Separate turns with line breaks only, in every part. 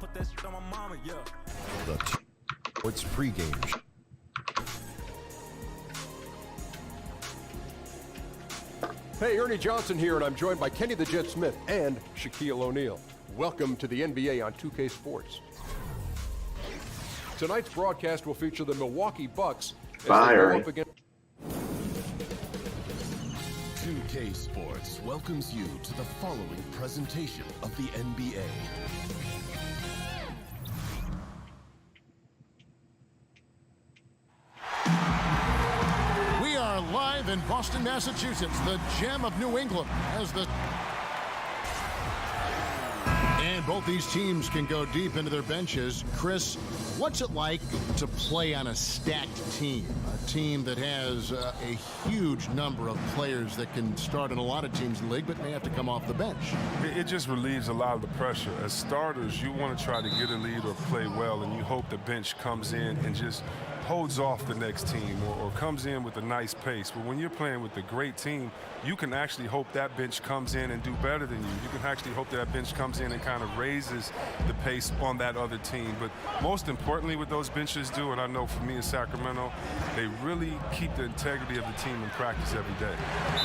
put that shit on my mama, yeah.
It's pregame.
Hey, Ernie Johnson here, and I'm joined by Kenny the Jet Smith and Shaquille O'Neal. Welcome to the NBA on 2K Sports. Tonight's broadcast will feature the Milwaukee Bucks as they go up against
2K Sports welcomes you to the following presentation of the NBA.
We are live in Boston, Massachusetts, the gem of New England, and both these teams can go deep into their benches. Chris, what's it like to play on a stacked team? A team that has a huge number of players that can start in a lot of teams in the league, but may have to come off the bench.
It just relieves a lot of the pressure. As starters, you want to try to get a lead or play well, and you hope the bench comes in and just holds off the next team or comes in with a nice pace. But when you're playing with a great team, you can actually hope that bench comes in and do better than you. You can actually hope that bench comes in and kind of raises the pace on that other team. But most importantly, what those benches do, and I know for me in Sacramento, they really keep the integrity of the team in practice every day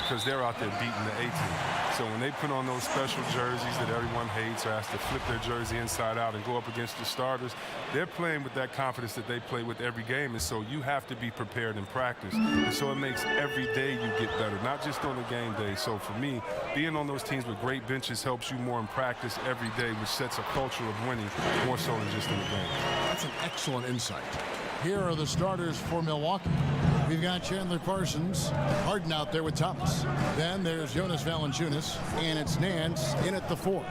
because they're out there beating the A-team. So when they put on those special jerseys that everyone hates or has to flip their jersey inside out and go up against the starters, they're playing with that confidence that they play with every game. And so you have to be prepared in practice. And so it makes every day you get better, not just on the game day. So for me, being on those teams with great benches helps you more in practice every day, which sets a culture of winning more so than just in the game.
That's an excellent insight. Here are the starters for Milwaukee. We've got Chandler Parsons, Harden out there with Thomas. Then there's Jonas Valanciunas, and it's Nance in at the 4.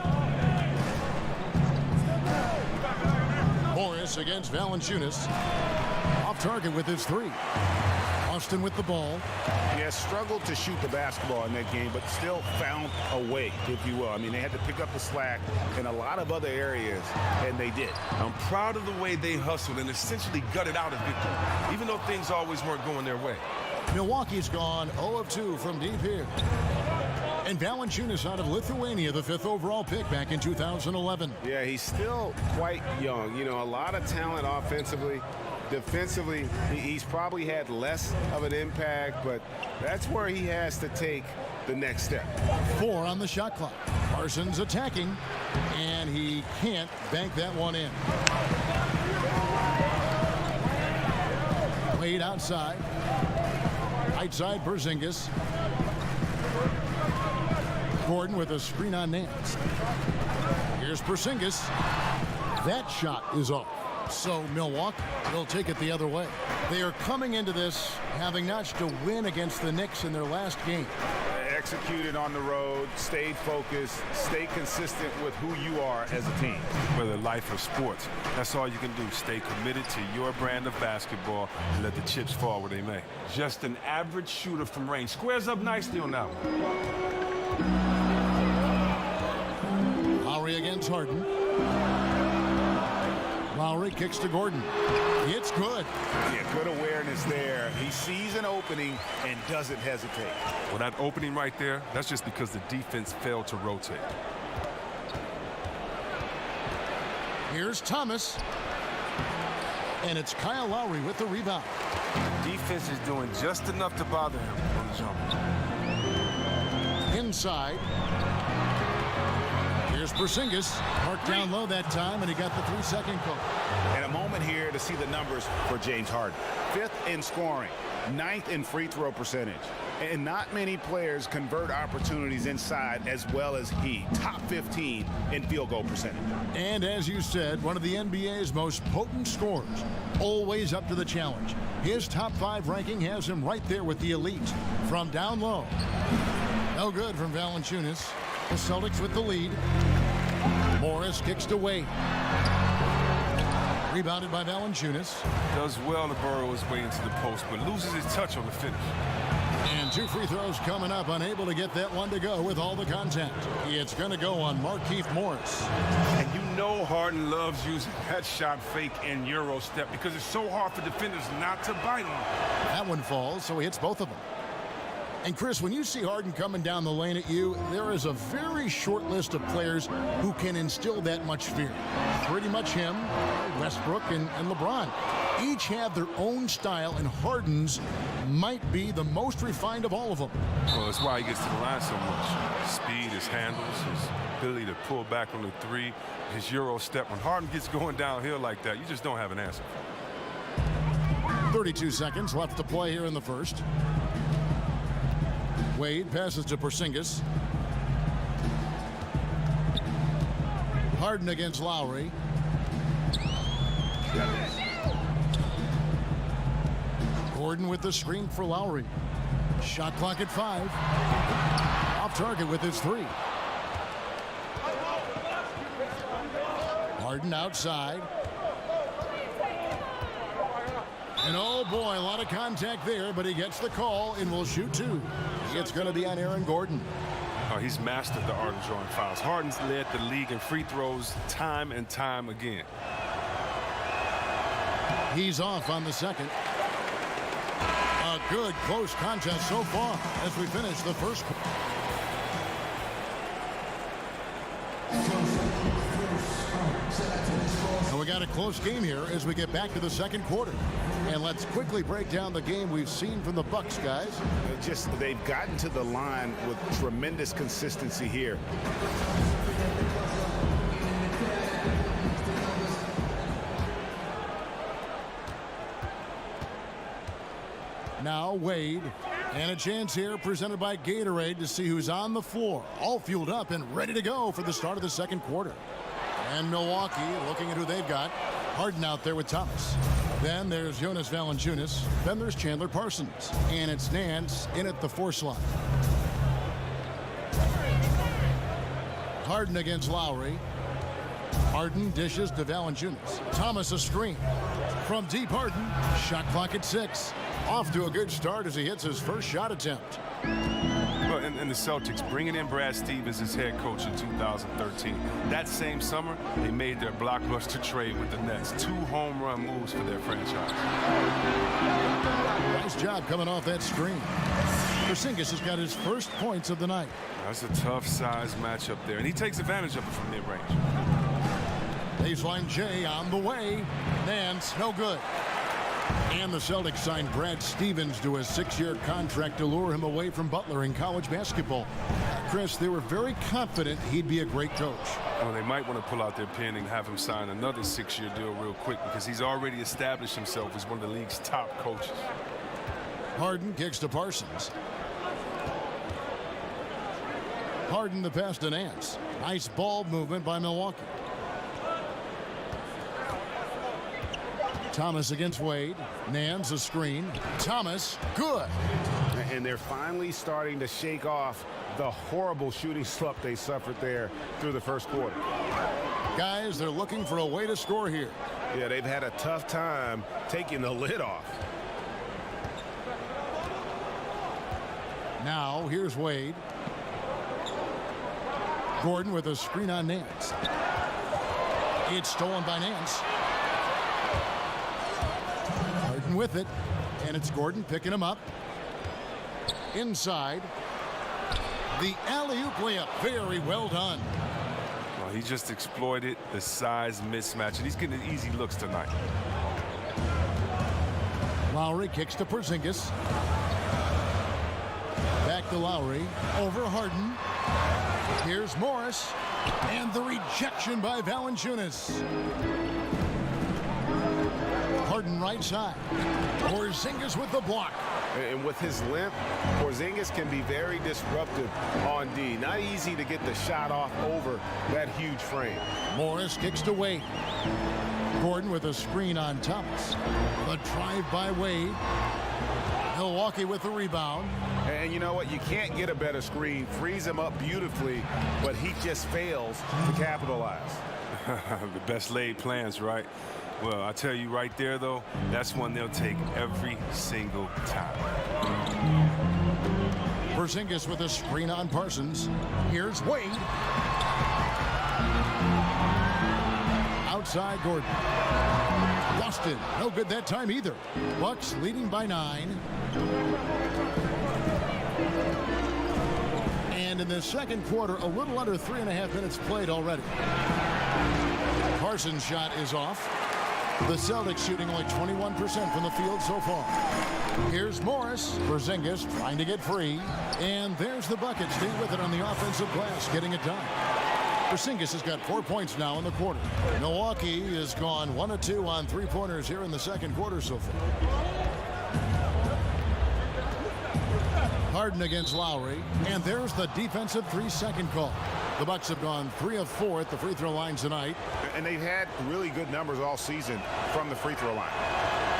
Morris against Valanciunas. Off target with his 3. Austin with the ball.
He has struggled to shoot the basketball in that game, but still found a way, if you will. I mean, they had to pick up the slack in a lot of other areas, and they did.
I'm proud of the way they hustled and essentially gutted out a victory, even though things always weren't going their way.
Milwaukee's gone 0 of 2 from deep here. And Valanciunas out of Lithuania, the 5th overall pick back in 2011.
Yeah, he's still quite young. You know, a lot of talent offensively. Defensively, he's probably had less of an impact, but that's where he has to take the next step.
4 on the shot clock. Parsons attacking, and he can't bank that one in. Played outside. Right side, Porzingis. Gordon with a screen on Nance. Here's Porzingis. That shot is off. So Milwaukee will take it the other way. They are coming into this having notched a win against the Knicks in their last game.
Executed on the road, stayed focused, stay consistent with who you are as a team.
Whether life or sports, that's all you can do. Stay committed to your brand of basketball and let the chips fall where they may.
Just an average shooter from range. Squares up nicely on that one.
Lowry against Harden. Lowry kicks to Gordon. It's good.
Yeah, good awareness there. He sees an opening and doesn't hesitate.
Well, that opening right there, that's just because the defense failed to rotate.
Here's Thomas. And it's Kyle Lowry with the rebound.
Defense is doing just enough to bother him on the jump.
Inside. Here's Porzingis. Marked down low that time, and he got the 3-second call.
And a moment here to see the numbers for James Harden. 5th in scoring, 9th in free throw percentage. And not many players convert opportunities inside as well as he. Top 15 in field goal percentage.
And as you said, one of the NBA's most potent scorers. Always up to the challenge. His top 5 ranking has him right there with the elite. From down low. No good from Valanciunas. The Celtics with the lead. Morris kicks to Wade. Rebounded by Valanciunas.
Does well to burrow his way into the post, but loses his touch on the finish.
And 2 free throws coming up, unable to get that one to go with all the contact. It's going to go on Markieff Morris.
And you know Harden loves using that shot fake and Euro step because it's so hard for defenders not to bite on.
That one falls, so he hits both of them. And Chris, when you see Harden coming down the lane at you, there is a very short list of players who can instill that much fear. Pretty much him, Westbrook, and LeBron. Each have their own style, and Harden's might be the most refined of all of them.
Well, that's why he gets to the line so much. Speed, his handles, his ability to pull back on the three, his Euro step. When Harden gets going downhill like that, you just don't have an answer.
32 seconds left to play here in the first. Wade passes to Porzingis. Harden against Lowry. Gordon with the screen for Lowry. Shot clock at 5. Off target with his 3. Harden outside. And oh boy, a lot of contact there, but he gets the call and will shoot 2. It's going to be on Aaron Gordon.
Oh, he's mastered the art of drawing fouls. Harden's led the league in free throws time and time again.
He's off on the second. A good close contest so far as we finish the first. And we got a close game here as we get back to the second quarter. And let's quickly break down the game we've seen from the Bucks, guys.
They've gotten to the line with tremendous consistency here.
Now Wade, and a chance here presented by Gatorade to see who's on the floor, all fueled up and ready to go for the start of the second quarter. And Milwaukee looking at who they've got. Harden out there with Thomas. Then there's Jonas Valanciunas. Then there's Chandler Parsons. And it's Nance in at the 4 slot. Harden against Lowry. Harden dishes to Valanciunas. Thomas a screen. From deep, Harden. Shot clock at 6. Off to a good start as he hits his first shot attempt.
Well, and the Celtics bringing in Brad Stevens as head coach in 2013. That same summer, they made their blockbuster trade with the Nets. 2 home run moves for their franchise.
Nice job coming off that screen. Porzingis has got his first points of the night.
That's a tough size matchup there, and he takes advantage of it from mid-range.
Baseline J on the way. Nance, no good. And the Celtics signed Brad Stevens to a 6-year contract to lure him away from Butler in college basketball. Chris, they were very confident he'd be a great coach.
Well, they might want to pull out their pen and have him sign another 6-year deal real quick because he's already established himself as one of the league's top coaches.
Harden kicks to Parsons. Harden the pass to Nance. Nice ball movement by Milwaukee. Thomas against Wade. Nance a screen. Thomas, good.
And they're finally starting to shake off the horrible shooting slump they suffered there through the first quarter.
Guys, they're looking for a way to score here.
Yeah, they've had a tough time taking the lid off.
Now, here's Wade. Gordon with a screen on Nance. It's stolen by Nance. Harden with it. And it's Gordon picking him up. Inside. The alley-oop layup. Very well done.
Well, he just exploited the size mismatch, and he's getting easy looks tonight.
Lowry kicks to Porzingis. Back to Lowry. Over Harden. Here's Morris. And the rejection by Valanciunas. Harden right side. Porzingis with the block.
And with his length, Porzingis can be very disruptive on D. Not easy to get the shot off over that huge frame.
Morris kicks to Wade. Gordon with a screen on Thomas. The drive by Wade. Milwaukee with the rebound.
And you know what? You can't get a better screen. Frees him up beautifully, but he just fails to capitalize.
The best laid plans, right? Well, I tell you right there, though, that's one they'll take every single time.
Porzingis with a screen on Parsons. Here's Wade. Outside Gordon. Boston, no good that time either. Bucks leading by 9. And in the second quarter, a little under 3.5 minutes played already. Parsons' shot is off. The Celtics shooting only 21% from the field so far. Here's Morris. Porzingis trying to get free. And there's the bucket. Stay with it on the offensive glass, getting it done. Porzingis has got 4 points now in the quarter. Milwaukee has gone 1 of 2 on three-pointers here in the second quarter so far. Harden against Lowry. And there's the defensive 3-second call. The Bucks have gone 3 of 4 at the free throw line tonight.
And they've had really good numbers all season from the free throw line.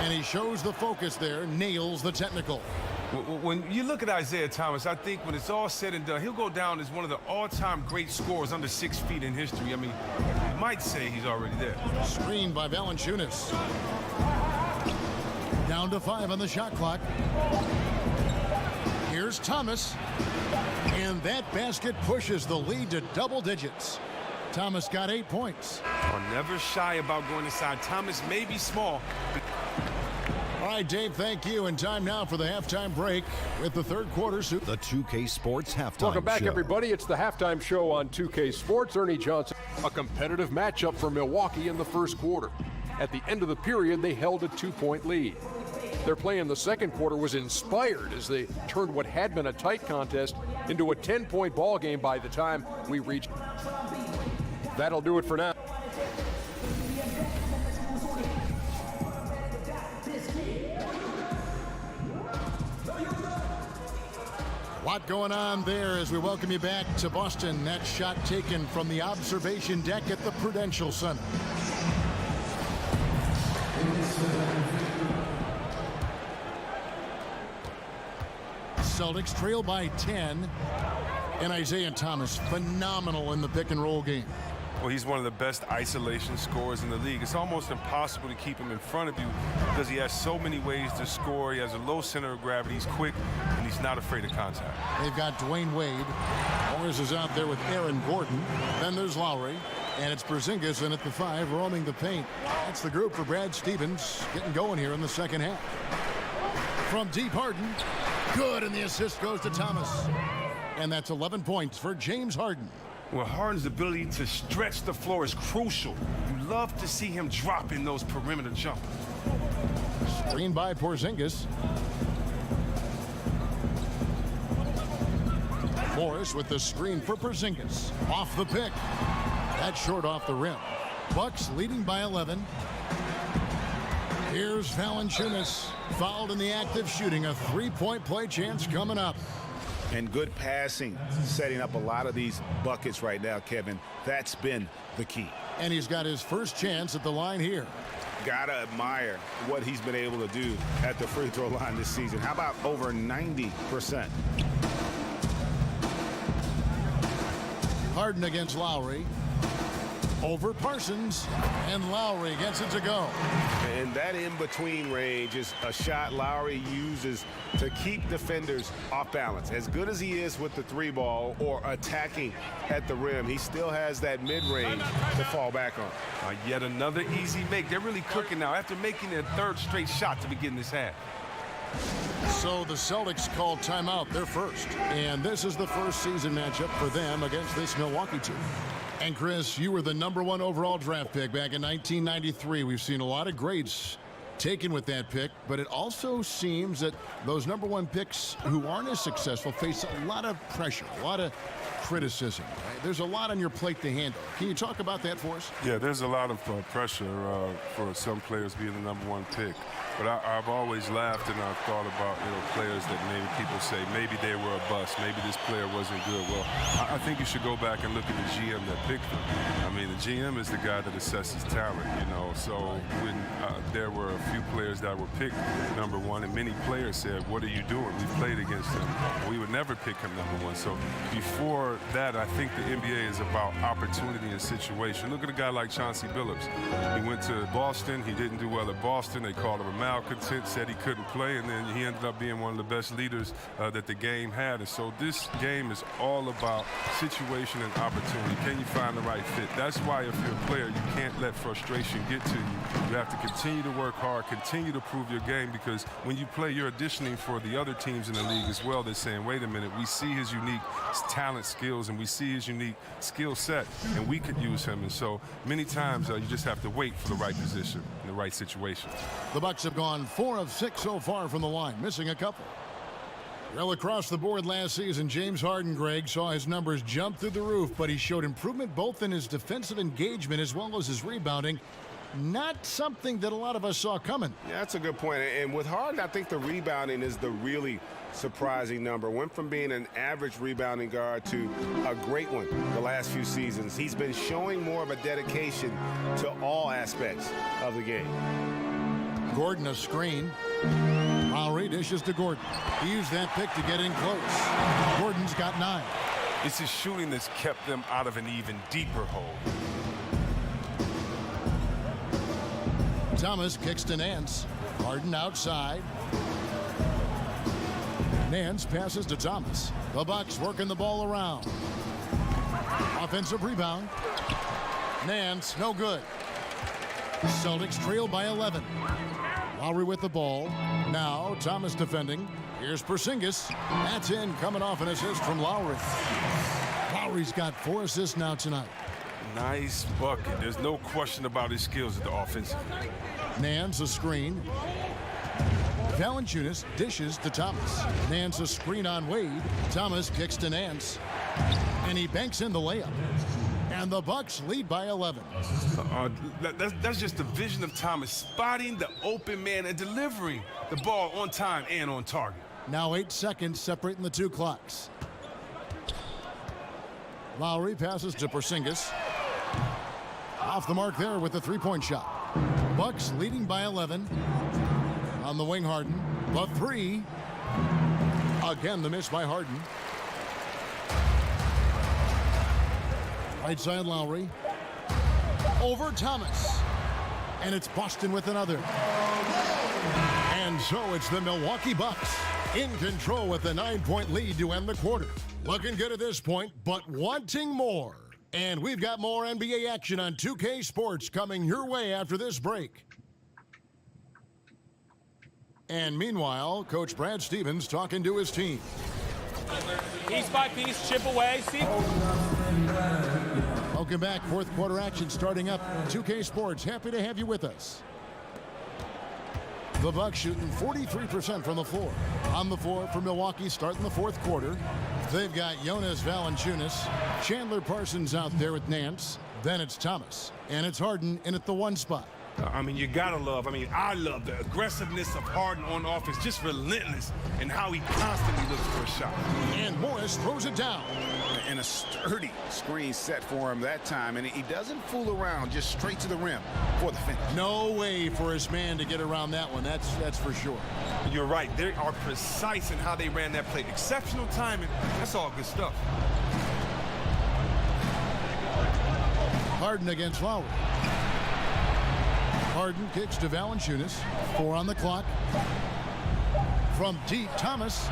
And he shows the focus there, nails the technical.
When you look at Isaiah Thomas, I think when it's all said and done, he'll go down as one of the all-time great scorers under 6 feet in history. I mean, you might say he's already there.
Screened by Valanciunas. Down to 5 on the shot clock. Here's Thomas. And that basket pushes the lead to double digits. Thomas got 8 points.
Never shy about going inside. Thomas may be small.
All right, Dave, thank you. And time now for the halftime break with the third quarter.
The 2K Sports Halftime
Welcome back,
Show.
everybody. It's the halftime show on 2K Sports. Ernie Johnson. A competitive matchup for Milwaukee in the first quarter. At the end of the period, they held a 2-point lead. Their play in the second quarter was inspired as they turned what had been a tight contest into a 10-point ball game by the time we reached. That'll do it for now.
A lot going on there as we welcome you back to Boston. That shot taken from the observation deck at the Prudential Center. Celtics trail by 10. And Isaiah Thomas, phenomenal in the pick and roll game.
Well, he's one of the best isolation scorers in the league. It's almost impossible to keep him in front of you because he has so many ways to score. He has a low center of gravity. He's quick, and he's not afraid of contact.
They've got Dwayne Wade. Morris is out there with Aaron Gordon. Then there's Lowry. And it's Porzingis in at the 5, roaming the paint. That's the group for Brad Stevens getting going here in the second half. From deep, Harden. Good, and the assist goes to Thomas. And that's 11 points for James Harden.
Well, Harden's ability to stretch the floor is crucial. You love to see him drop in those perimeter jumpers.
Screen by Porzingis. Morris with the screen for Porzingis. Off the pick. That's short off the rim. Bucks leading by 11. Here's Valanciunas. Fouled in the act of shooting. A 3-point play chance coming up.
And good passing, setting up a lot of these buckets right now, Kevin. That's been the key.
And he's got his first chance at the line here.
Gotta admire what he's been able to do at the free throw line this season. How about over 90%?
Harden against Lowry. Over Parsons, and Lowry gets it to go.
And that in-between range is a shot Lowry uses to keep defenders off balance. As good as he is with the 3-ball or attacking at the rim, he still has that mid-range to fall back on.
Yet another easy make. They're really cooking now after making their third straight shot to begin this half.
So the Celtics called timeout, their first. And this is the first season matchup for them against this Milwaukee team. And Chris, you were the #1 overall draft pick back in 1993. We've seen a lot of greats taken with that pick, but it also seems that those #1 picks who aren't as successful face a lot of pressure, a lot of criticism. Right? There's a lot on your plate to handle. Can you talk about that for us?
Yeah, there's a lot of pressure for some players being the #1 pick. But I've always laughed and I've thought about, players that maybe people say maybe they were a bust, maybe this player wasn't good. Well, I think you should go back and look at the GM that picked them. I mean, the GM is the guy that assesses talent, So when there were a few players that were picked #1, and many players said, "What are you doing? We played against him. We would never pick him #1." So before that, I think the NBA is about opportunity and situation. Look at a guy like Chauncey Billups. He went to Boston. He didn't do well at Boston. They called him a malcontent, said he couldn't play, and then he ended up being one of the best leaders that the game had. And so this game is all about situation and opportunity. Can you find the right fit? That's why if you're a player, you can't let frustration get to you. You have to continue to work hard hard. Continue to prove your game, because when you play, you're auditioning for the other teams in the league as well. They're saying, wait a minute, we see his unique talent, skills, and we see his unique skill set, and we could use him. And so many times you just have to wait for the right position in the right situation.
The Bucks have gone 4 of 6 so far from the line, missing a couple. Well, across the board last season, James Harden, Greg, saw his numbers jump through the roof, but he showed improvement both in his defensive engagement as well as his rebounding. Not something that a lot of us saw coming.
Yeah, that's a good point. And with Harden, I think the rebounding is the really surprising number. Went from being an average rebounding guard to a great one the last few seasons. He's been showing more of a dedication to all aspects of the game.
Gordon a screen. Lowry dishes to Gordon. He used that pick to get in close. Gordon's got 9.
It's his shooting that's kept them out of an even deeper hole.
Thomas kicks to Nance. Harden outside. Nance passes to Thomas. The Bucks working the ball around. Offensive rebound. Nance, no good. Celtics trail by 11. Lowry with the ball. Now Thomas defending. Here's Porzingis. That's in, coming off an assist from Lowry. Lowry's got 4 assists now tonight.
Nice bucket. There's no question about his skills at the offensive.
Nance a screen. Valanciunas dishes to Thomas. Nance a screen on Wade. Thomas kicks to Nance. And he banks in the layup. And the Bucks lead by 11.
That's just the vision of Thomas, spotting the open man and delivering the ball on time and on target.
Now 8 seconds separating the 2 clocks. Lowry passes to Porzingis. Off the mark there with the 3-point shot. Bucks leading by 11. On the wing, Harden. The 3. Again, the miss by Harden. Right side, Lowry. Over Thomas. And it's Boston with another. And so it's the Milwaukee Bucks in control with a 9-point lead to end the quarter. Looking good at this point, but wanting more. And we've got more NBA action on 2K Sports coming your way after this break. And meanwhile, Coach Brad Stevens talking to his team.
Piece by piece, chip away. See.
Welcome back. 4th quarter action starting up. 2K Sports, happy to have you with us. The Bucks shooting 43% from the floor. On the floor for Milwaukee starting the 4th quarter. They've got Jonas Valanciunas. Chandler Parsons out there with Nance. Then it's Thomas. And it's Harden in at the 1 spot.
I mean, you gotta love, I love the aggressiveness of Harden on offense, just relentless in how he constantly looks for a shot.
And Morris throws it down.
And a sturdy screen set for him that time. And he doesn't fool around, just straight to the rim for the finish.
No way for his man to get around that one. That's for sure.
You're right. They are precise in how they ran that play. Exceptional timing. That's all good stuff.
Harden against Lowry. Harden kicks to Valanciunas. 4 on the clock. From deep, Thomas.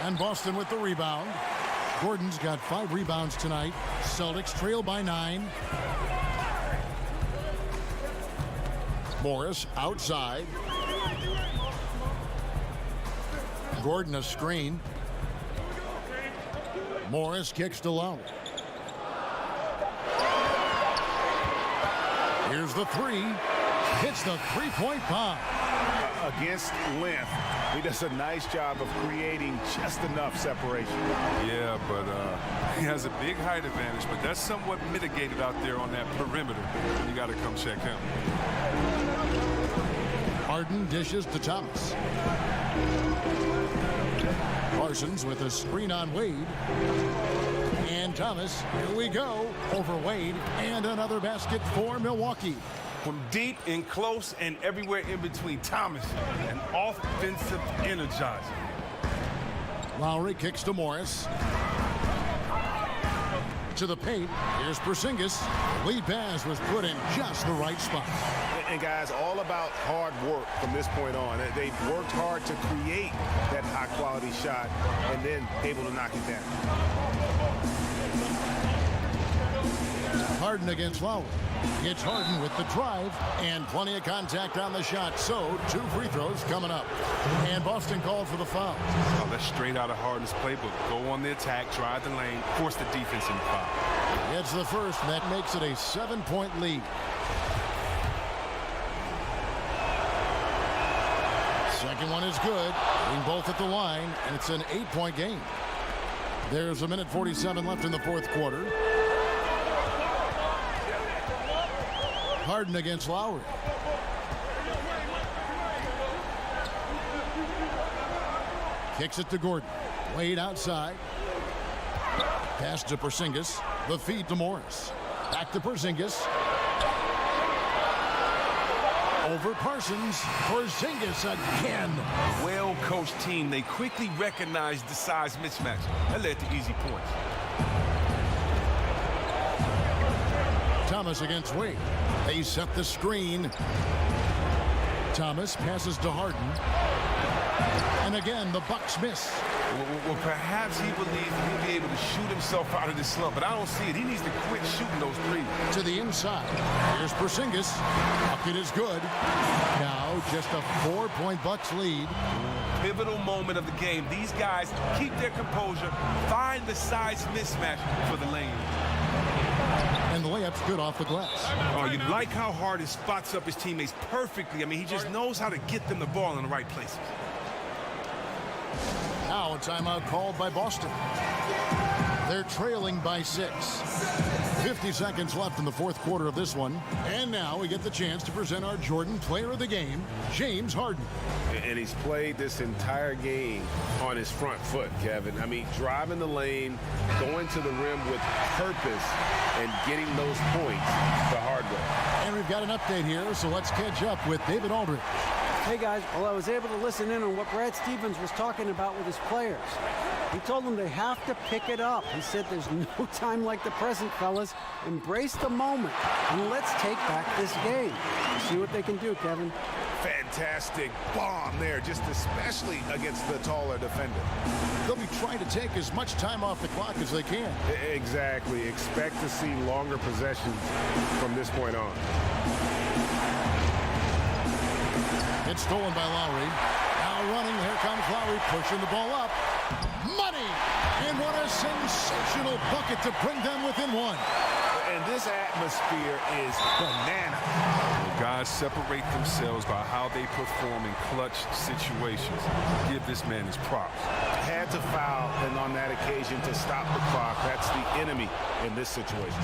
And Boston with the rebound. Gordon's got 5 rebounds tonight. Celtics trail by 9. Morris outside. Gordon a screen. Morris kicks to Lowry. Here's the 3. Hits the 3-point bomb.
Against length, he does a nice job of creating just enough separation.
Yeah, but he has a big height advantage, but that's somewhat mitigated out there on that perimeter. You got to come check him.
Harden dishes to Thomas. Parsons with a screen on Wade. And Thomas, here we go, over Wade, and another basket for Milwaukee.
From deep and close and everywhere in between, Thomas, an offensive energizer.
Lowry kicks to Morris. To the paint, here's Porzingis. The lead pass was put in just the right spot.
And guys, all about hard work from this point on. They've worked hard to create that high-quality shot and then able to knock it down.
Harden against Lowry. It's Harden with the drive and plenty of contact on the shot. So 2 free throws coming up. And Boston called for the foul.
Oh, that's straight out of Harden's playbook. Go on the attack, drive the lane, force the defense into foul.
It's the first, and that makes it a 7-point lead. Second one is good. Being both at the line, and it's an 8-point game. There's a minute 47 left in the fourth quarter. Harden against Lowry. Kicks it to Gordon. Wade outside. Pass to Porzingis. The feed to Morris. Back to Porzingis. Over Parsons. Porzingis again.
Well-coached team. They quickly recognized the size mismatch. That led to easy points.
Thomas against Wade. They set the screen. Thomas passes to Harden. And again, the Bucks miss.
Well, perhaps he believes he'll be able to shoot himself out of this slump, but I don't see it. He needs to quit shooting those threes.
To the inside. Here's Porzingis. Bucket is good. Now just a 4-point Bucks lead.
Pivotal moment of the game. These guys keep their composure, find the size mismatch for the lane.
And the layup's good off the glass.
Oh, you like how Harden spots up his teammates perfectly. I mean, he just knows how to get them the ball in the right places.
Now a timeout called by Boston. They're trailing by 6. 50 seconds left in the fourth quarter of this one. And now we get the chance to present our Jordan Player of the Game, James Harden.
And he's played this entire game on his front foot, Kevin. I mean, driving the lane, going to the rim with purpose, and getting those points the hard way.
And we've got an update here, so let's catch up with David Aldridge.
Hey guys, well, I was able to listen in on what Brad Stevens was talking about with his players. He told them they have to pick it up. He said there's no time like the present, fellas. Embrace the moment, and let's take back this game. See what they can do, Kevin.
Fantastic bomb there, just especially against the taller defender.
They'll be trying to take as much time off the clock as they can.
Exactly. Expect to see longer possessions from this point on.
It's stolen by Lowry. Now running, here comes Lowry, pushing the ball up. Money! And what a sensational bucket to bring them within 1.
And this atmosphere is banana.
Guys separate themselves by how they perform in clutch situations. Give this man his props.
Had to foul, and on that occasion to stop the clock. That's the enemy in this situation.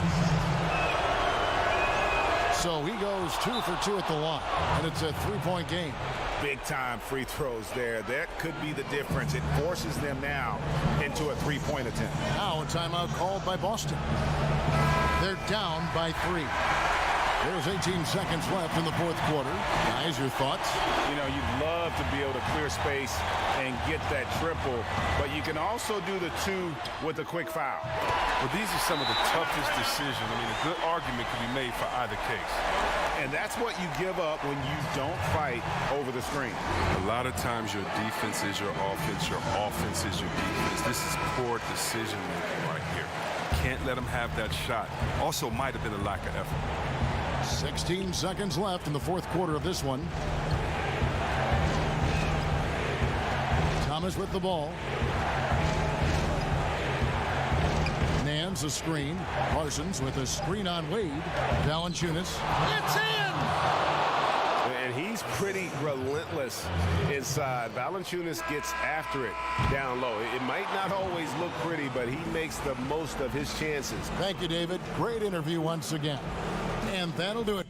So he goes 2 for 2 at the line, and it's a 3-point game.
Big-time free throws there. That could be the difference. It forces them now into a 3-point attempt.
Now a timeout called by Boston. They're down by 3. There's 18 seconds left in the fourth quarter. Guys, your thoughts?
You know, you'd love to be able to clear space and get that triple, but you can also do the 2 with a quick foul.
Well, these are some of the toughest decisions. I mean, a good argument could be made for either case.
And that's what you give up when you don't fight over the screen.
A lot of times your defense is your offense is your defense. This is poor decision making right here. Can't let them have that shot. Also might have been a lack of effort.
16 seconds left in the fourth quarter of this one. Thomas with the ball. Nance a screen. Parsons with a screen on Wade. Valanciunas. It's in!
And he's pretty relentless inside. Valanciunas gets after it down low. It might not always look pretty, but he makes the most of his chances.
Thank you, David. Great interview once again. And that'll do it.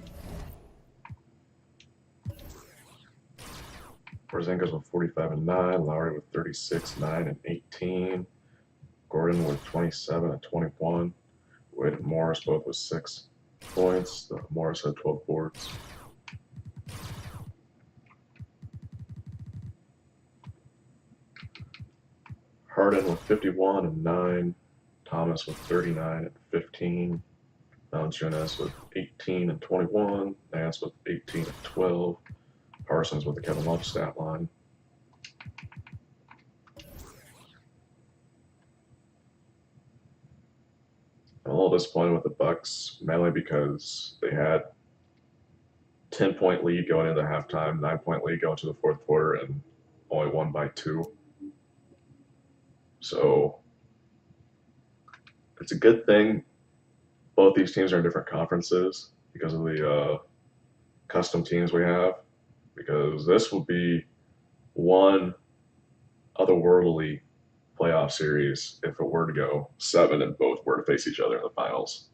Porzingis with 45 and 9, Lowry with 36, 9 and 18, Gordon with 27 and 21, Wade and Morris both with 6 points. Morris had 12 boards. Harden with 51 and 9, Thomas with 39 and 15, Valanciunas with 18 and 21, Nance with 18 and 12, Parsons with the Kevin Love stat line. A little little disappointed with the Bucks, mainly because they had 10-point lead going into halftime, 9-point lead going to the fourth quarter, and only won by 2. So it's a good thing both these teams are in different conferences because of the custom teams we have, because this would be one otherworldly playoff series if it were to go 7 and both were to face each other in the finals.